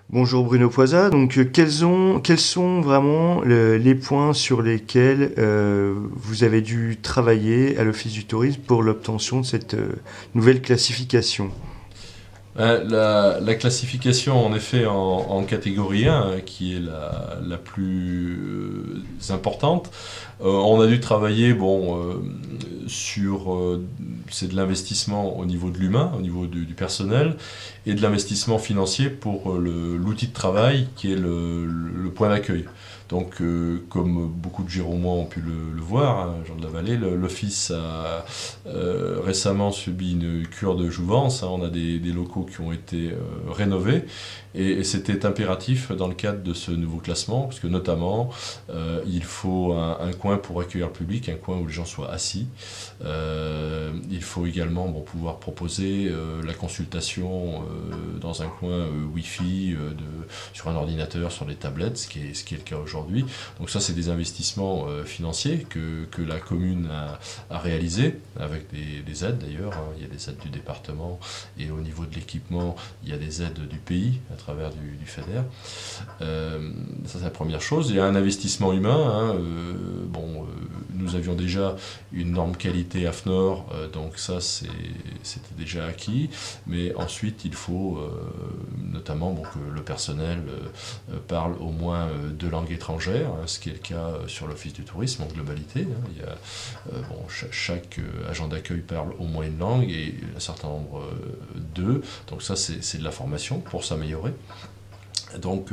Bonjour Bruno Poisa. Donc, quels sont vraiment les points sur lesquels vous avez dû travailler à l'Office du tourisme pour l'obtention de cette nouvelle classification? La classification, en effet, en catégorie 1, qui est la plus importante, on a dû travailler sur c'est de l'investissement au niveau de l'humain, au niveau du personnel, et de l'investissement financier pour l'outil de travail qui est le point d'accueil. Donc, comme beaucoup de Girondois ont pu le voir, hein, Jean de la Vallée, l'Office a récemment subi une cure de jouvence, hein. On a des locaux qui ont été rénovés et c'était impératif dans le cadre de ce nouveau classement, parce que notamment il faut un coin pour accueillir le public, un coin où les gens soient assis. Il faut également pouvoir proposer la consultation dans un coin Wi-Fi, sur un ordinateur, sur des tablettes, ce qui est le cas aujourd'hui. Donc ça, c'est des investissements financiers que la commune a réalisés, avec des aides d'ailleurs, hein. Il y a des aides du département et au niveau de l'équipement, il y a des aides du pays à travers du FEDER. Ça, c'est la première chose. Il y a un investissement humain, hein. Nous avions déjà une norme qualité AFNOR, donc ça c'était déjà acquis, mais ensuite il faut notamment que le personnel parle au moins deux langues étrangères, hein, ce qui est le cas sur l'Office du tourisme en globalité, hein. Il y a, chaque agent d'accueil parle au moins une langue et un certain nombre deux, donc ça c'est de la formation pour s'améliorer. Donc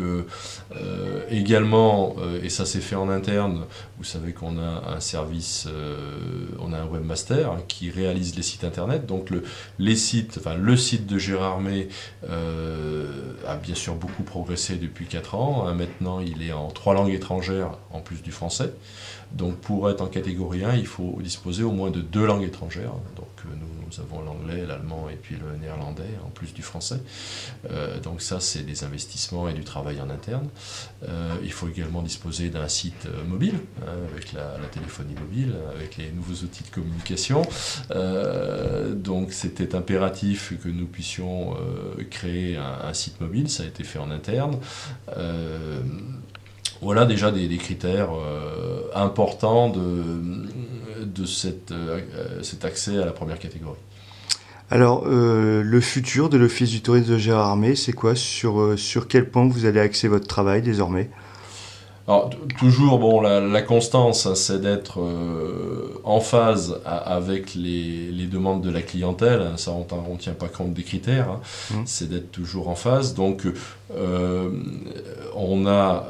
également, et ça c'est fait en interne, vous savez qu'on a un service, on a un webmaster, hein, qui réalise les sites internet. Donc le site de Gérardmer a bien sûr beaucoup progressé depuis 4 ans, hein. Maintenant il est en 3 langues étrangères en plus du français. Donc pour être en catégorie 1, il faut disposer au moins de 2 langues étrangères. Donc nous avons l'anglais, l'allemand et puis le néerlandais en plus du français. Donc ça, c'est des investissements et du travail en interne. Il faut également disposer d'un site mobile, hein, avec la téléphonie mobile, avec les nouveaux outils de communication. Donc c'était impératif que nous puissions créer un site mobile. Ça a été fait en interne. Voilà déjà des critères importants de cet accès à la première catégorie. Alors, le futur de l'Office du tourisme de Gérardmer, c'est quoi? Sur quel point vous allez axer votre travail désormais? Alors, toujours, la constance, hein, c'est d'être en phase avec les demandes de la clientèle, hein. Ça, on ne tient pas compte des critères, hein. Hmm. C'est d'être toujours en phase. Donc, on a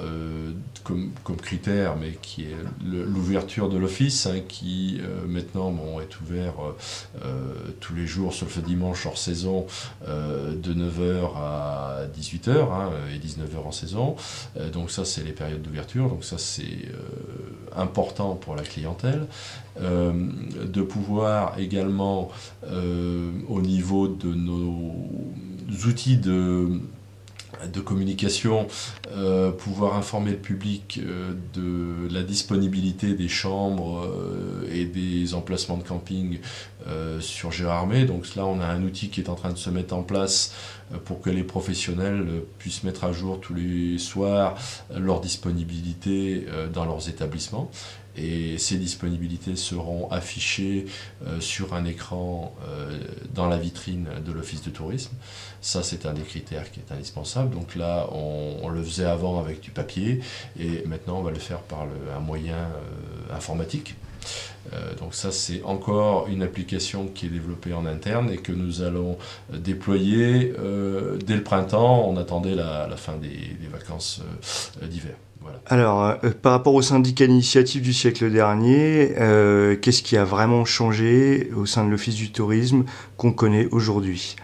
comme critère, mais qui est l'ouverture de l'office, hein, qui maintenant est ouvert tous les jours, sauf le dimanche hors saison, de 9 heures à 18 heures, hein, et 19 heures en saison. Donc ça, c'est les périodes d'ouverture. Donc ça, c'est important pour la clientèle. De pouvoir également, au niveau de nos outils de communication, pouvoir informer le public de la disponibilité des chambres et des emplacements de camping sur Gérardmer. Donc là, on a un outil qui est en train de se mettre en place pour que les professionnels puissent mettre à jour tous les soirs leur disponibilité dans leurs établissements. Et ces disponibilités seront affichées sur un écran dans la vitrine de l'Office de tourisme. Ça, c'est un des critères qui est indispensable. Donc là, on le faisait avant avec du papier et maintenant on va le faire par un moyen informatique. Donc ça, c'est encore une application qui est développée en interne et que nous allons déployer dès le printemps. On attendait la fin des vacances d'hiver. Voilà. Alors, par rapport au syndicat d'initiative du siècle dernier, qu'est-ce qui a vraiment changé au sein de l'Office du tourisme qu'on connaît aujourd'hui?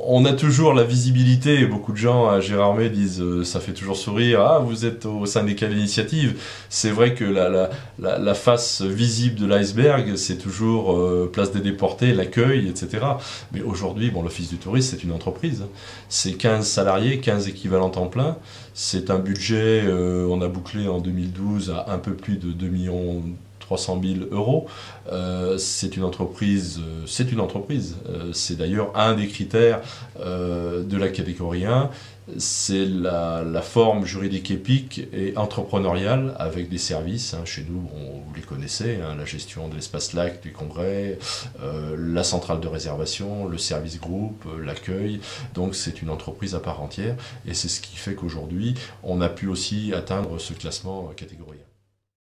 On a toujours la visibilité, et beaucoup de gens à Gérardmer disent ça fait toujours sourire, ah vous êtes au syndicat d'initiative. C'est vrai que la face visible de l'iceberg, c'est toujours place des déportés, l'accueil, etc. Mais aujourd'hui, l'Office du tourisme, c'est une entreprise. C'est 15 salariés, 15 équivalents temps plein. C'est un budget, on a bouclé en 2012 à un peu plus de 2 millions 300 000 euros. C'est une entreprise. C'est d'ailleurs un des critères de la catégorie 1. C'est la forme juridique épique et entrepreneuriale avec des services. Chez nous, vous les connaissez, la gestion de l'espace lac du congrès, la centrale de réservation, le service groupe, l'accueil. Donc c'est une entreprise à part entière et c'est ce qui fait qu'aujourd'hui, on a pu aussi atteindre ce classement catégorie 1.